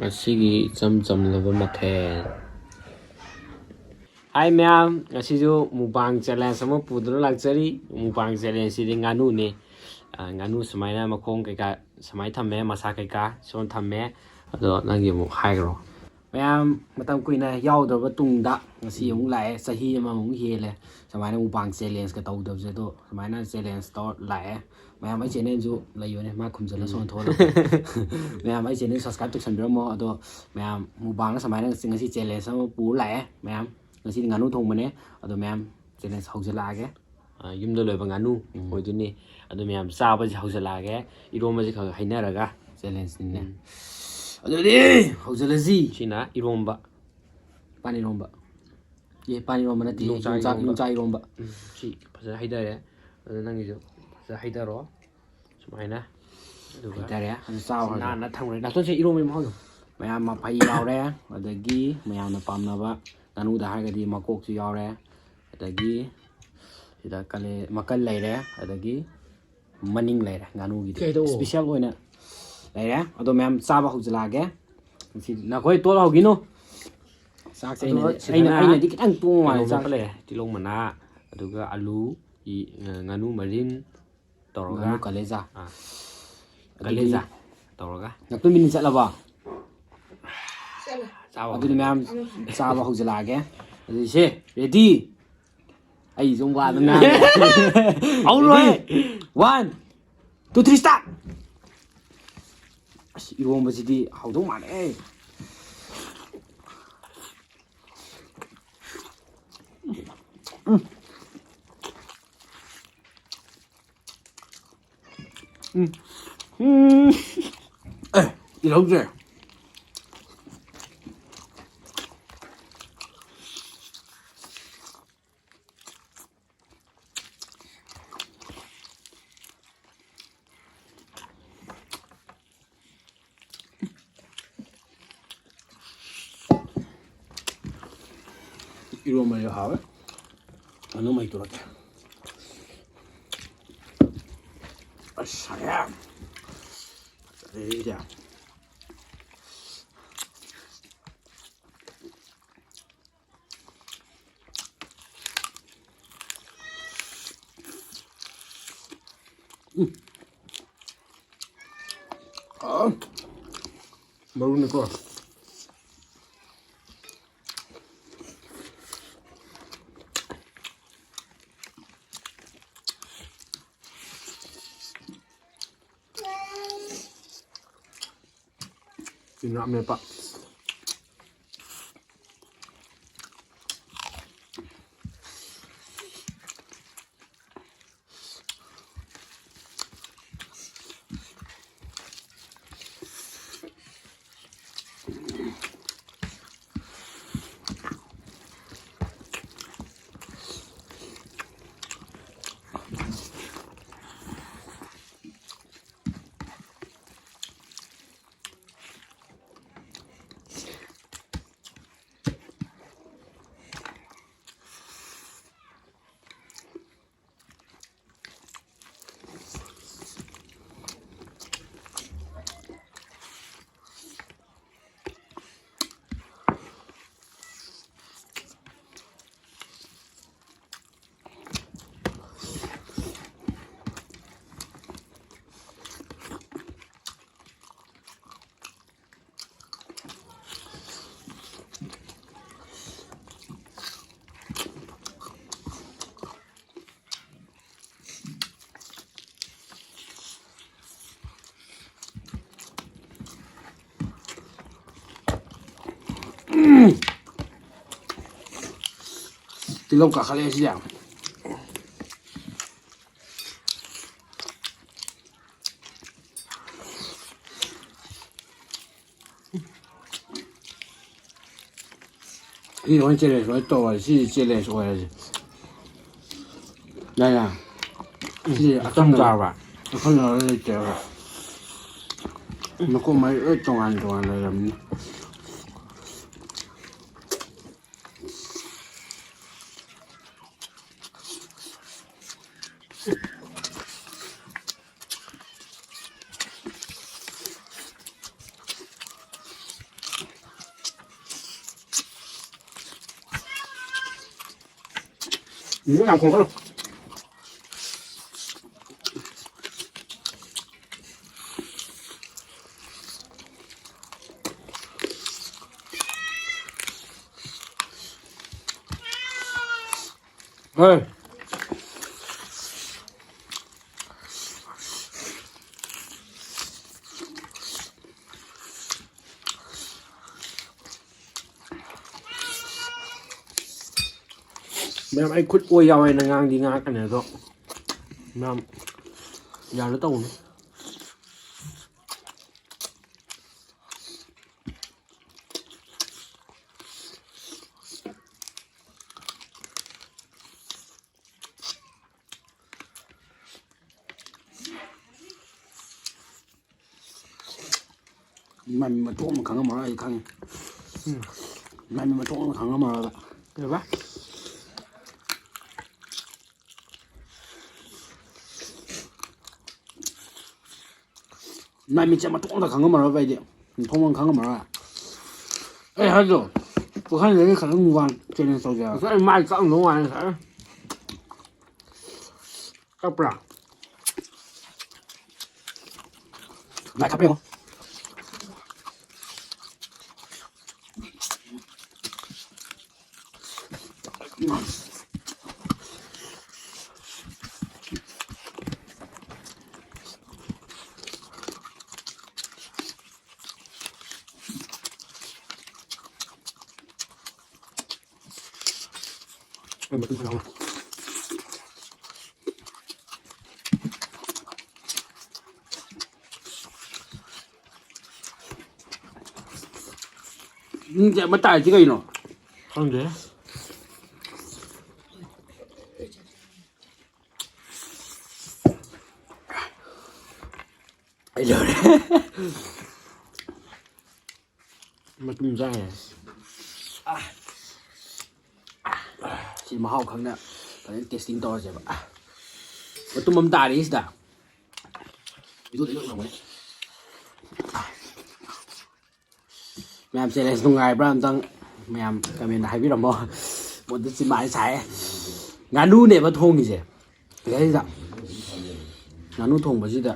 Asigi cham laba mathe. Hi ma'am, asijo mukbang challenge sama pudro lakchari. Mukbang challenge sidi nganu ne. Nganu samaina makong kaika samai thamme masa kaika son thamme ado nangi mu haigro. Ma'am matam kuina yaudaba tungda ngasi mu lae sahi ama mu hele. Samaina mukbang challenge ka tawdabje do samaina challenge to lae. Mayam ai channel ju layone ma khumjala son thola mayam ai channel subscribe to sanbiramo ado mayam mukbang samaina ngasi challenge sama pu lae mayam ngasi nganu thongba ado mayam challenge haujala age yumda loiba nganu oiduni ado mayam chaba ji haujala age iroma ji kha hainaraga challenge ne ado de haujala ji sina iromba pani romba ye pani romba na ti nungcha iromba si phaja haidare ado nangi jo haidaro sumaina haidare ado chaw na thangre na to se iromai mahau mayam ma phai yaure adagi mayam na pamnaba nanu da hagadi makok chu yaure adagi sida kale makal laire adagi maning laire nganu gi special oina laire ado mayam chaba hujlage si na khoi tol hogino sak se aina di kitang tung wa sak le tilong mana aduga alu nganu marin toroga kaleza kaleza toroga naktu min chalaba adu mayam chaba hujlage adu se ready ai zongwa na alright 1 2 3 start iromba sidi haudong mane 이러지 이러면 요 하we anu mai turut saya iya baru nih kok Sinap pak. Tilong kakali siya. 이런 젤레스 왜 또 시 젤레스 와야지. 야야. 시 아까 잡아. 그걸로 이제. 놓고 말 동안 하려면 Những làm không có đâu. Ơi. Mẹ anh khuất ôi dao này là ngang đi ngang cái này rồi. Mẹ giờ nó tông. Mình mà trộn mà khẳng mà ai khẳng. Mình mà trộn mà khẳng mà được ba. Mình sẽ mà trộn là khẳng mà vậy đi. Mình không khẳng mà. Ê hay rồi. Tôi thấy cái khẳng ngon quan trên này sao giờ. Cái mai khẳng ngon quan hả? Các bạn. Lại cặp đi không? Em bật không? Chạy bắt tay chứ cái nào? Không thế. Bây giờ đấy. Mà tung ra này. Chỉ mà hao khẳng nè. Cái testing to rồi bà. Mà tung mâm tài đấy gì đã? Ví dụ thế được rồi. Mẹ sẽ lên tung ngày bram tăng. Mẹ cái mình hay biết làm bao. Một đứa xin mãi xài. Nganu này mà thong gì cái gì đó. Nganu Thongba gì đó.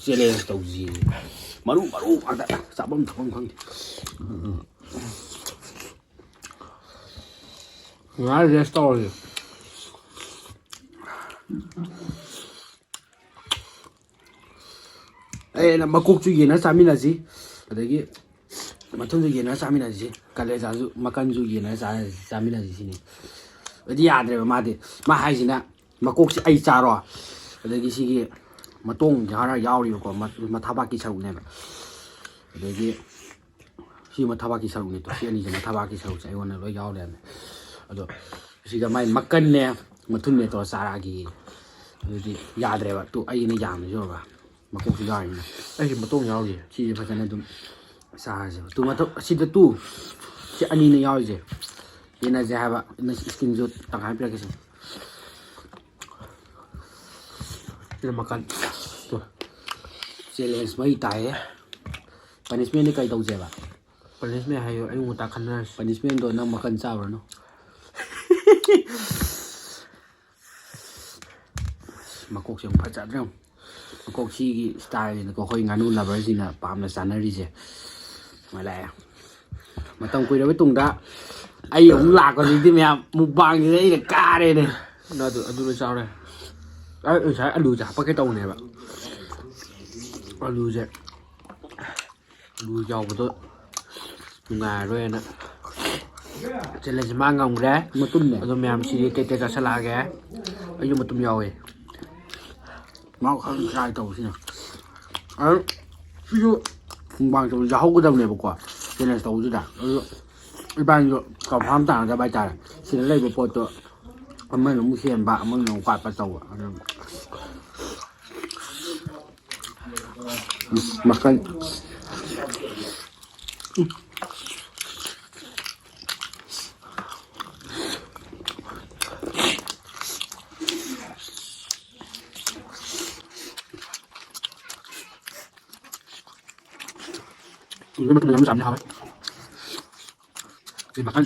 Sẽ lên tàu gì. Maru ăn đã. Sao bấm không. Nói ra story. Ê là mà cuộc chuyện nó sao mình là gì? Ở đây cái mà thông chuyện nó sao mình là gì? Cái này sao mà cần chuyện nó sao mình là gì nhỉ? Ở đây à đây mà hay gì nè? Mà cuộc chuyện ai sao rồi? Ở đây cái gì cái mà tung cho nó giàu đi có mà tháp bạc cái sao này. Ở đây cái gì mà tháp bạc cái sao này tôi xem như mà tháp bạc cái sao chạy qua nó giàu lên. Ở siga mai makan ne mathun ne to sara gi adi yadre ba tu ai ne jam jo ba makok si ga ni ai ma tong yaw gi si fa jana dum sa je tu ma to si de tu si ani ne yaw je ina je ha ba na skin jo tang ha pla ke si ina makan tu challenge mai tai punishment ni kai dau je ba punishment ha yo ai mu ta khan na punishment do na makan cha ba no Makok sing phải chặt không? Makok chi style này có hơi nganu là bởi gì là bám là sẵn đi chứ mà lại mà tông quỳ đó với tùng đã ai cũng lạc còn gì thì mẹ mukbang như thế là ca đây này nó tụi sao đây ấy sai ăn lùi chả bắt cái tàu này bạn ăn lùi chứ lùi dầu của tôi ngà rồi nè cho nên mang ngồng ra một tuần này rồi mẹ chỉ cái cả salad ghé ấy một tuần dầu ấy máu không sai tàu gì nào ấy ví dụ bằng tàu giàu cái tàu này một quả cho nên tàu chứ đã cái ban rồi còn tham tàng ra bài trà xin lấy một bộ tựa mình nó mua tiền bạc mình nó quạt vào tàu makan ini betul betul sama apa? Dimakan.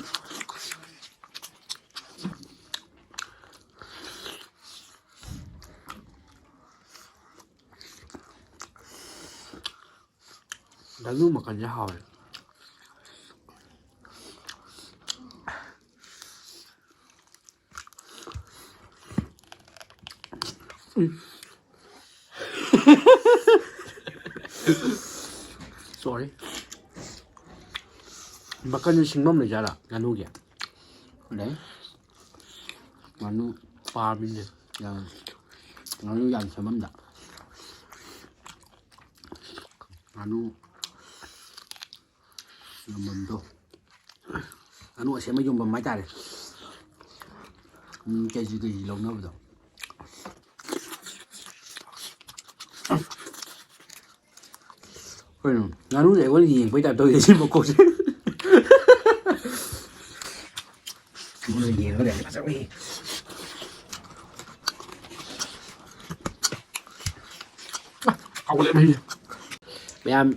nganu makannya hawe. Sorry. Makannya singmam le jara nganu kya. Đấy. Nganu farming này. Nganu yang singmam da. Nganu ngầm to. Nganu sẽ mới dùng bằng máy tay này. Cái gì lâu nữa rồi. Nganu này có gì với tôi thì xin một cô chứ. Người gì nó để mà sao đi. Không có đi. Mẹ em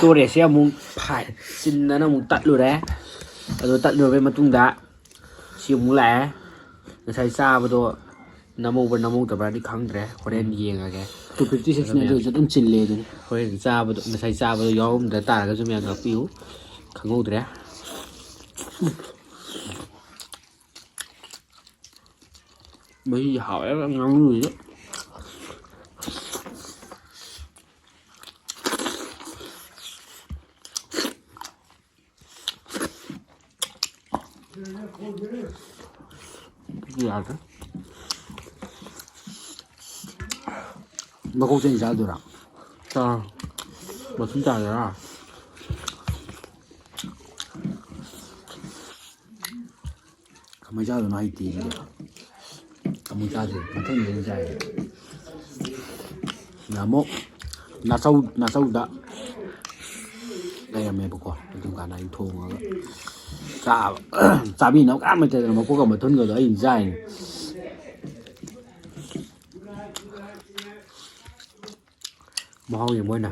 tôi để xem muốn phải xin nó muốn tắt rồi đấy. Rồi tắt rồi với mà tung đá. Siêu muốn lẽ. Nó sai xa vào tôi. nanow tập ra đi khăng đấy. Có đen gì kìa. 256 này rồi 좀 찔래 돼. 거의 짜부도 사이 짜부도 여음들 따라가 좀 약간 삐우 강호들이야. mấy hỏi em ngon người đó. Cái gì đó? mà cô trên sao được ạ? Sao? Mà chúng ta rồi. Kamu jauh naik tinggi. Kamu jauh, macam ni jauh. Namo, nasau dah. Đây là mẹ bố con, chúng ta này thùng rồi. Chả bị nó cả mà trời mà cô còn một thôn người đó in dài. Mau gì mới nè.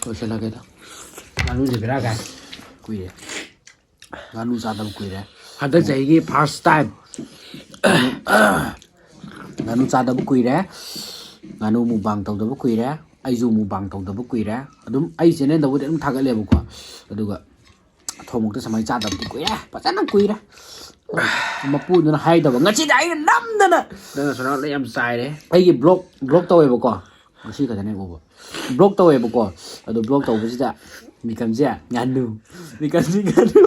Tôi sẽ là cái đó. Nganu gì ra cái quỷ đấy. Nganu ra đâu quỷ đấy. Hắn tới giấy cái first time. Nganu ra đâu quỷ đấy. Nganu mukbang tàu đâu quỷ đấy. Ai dùng mukbang tàu đâu quỷ đấy. Đúng ai sẽ nên đâu để thằng cái liền một quả. Được ạ. Thôi một cái sao mày ra đâu quỷ đấy. Bắt nó quỷ đấy. Mà pu nó hay đâu. Ngắt chỉ đấy năm nữa nè. Đây là nó lấy em sai đấy. Ai cái block tôi một quả. Nó chỉ cái này vô. Block tàu bố con, rồi block tàu với gì mình cầm gì Nganu, mình cầm gì Nganu,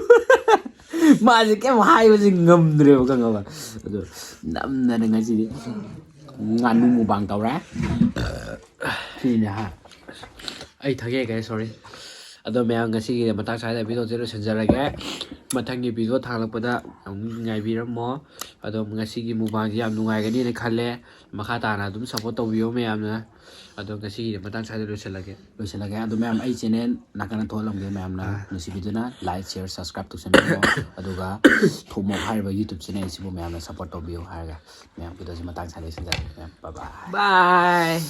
mà gì cái hai cái gì ngầm rồi các bạn, rồi nằm là cái gì đấy, Nganu mukbang tàu rá, thì nè ha, ấy thấy cái sorry, đó mẹ cái gì mà tác sai là video chỉ là sinh ra cái, mà thằng cái video thằng là bữa ông ngày video mò, đó cái gì mukbang gì làm ngày cái này này khăn lẽ, mà khá ta là đúng support tàu video mẹ nữa. Aduh kasih matang saya dulu selagi. Aduh ma'am ay channel nakana tholam ge ma'am na nusibiduna like share subscribe to channel aduh ga thomok haiba YouTube channel sibo ma'am na support to bio haiga ma'am video si matang saya dulu selagi. Bye bye. Bye.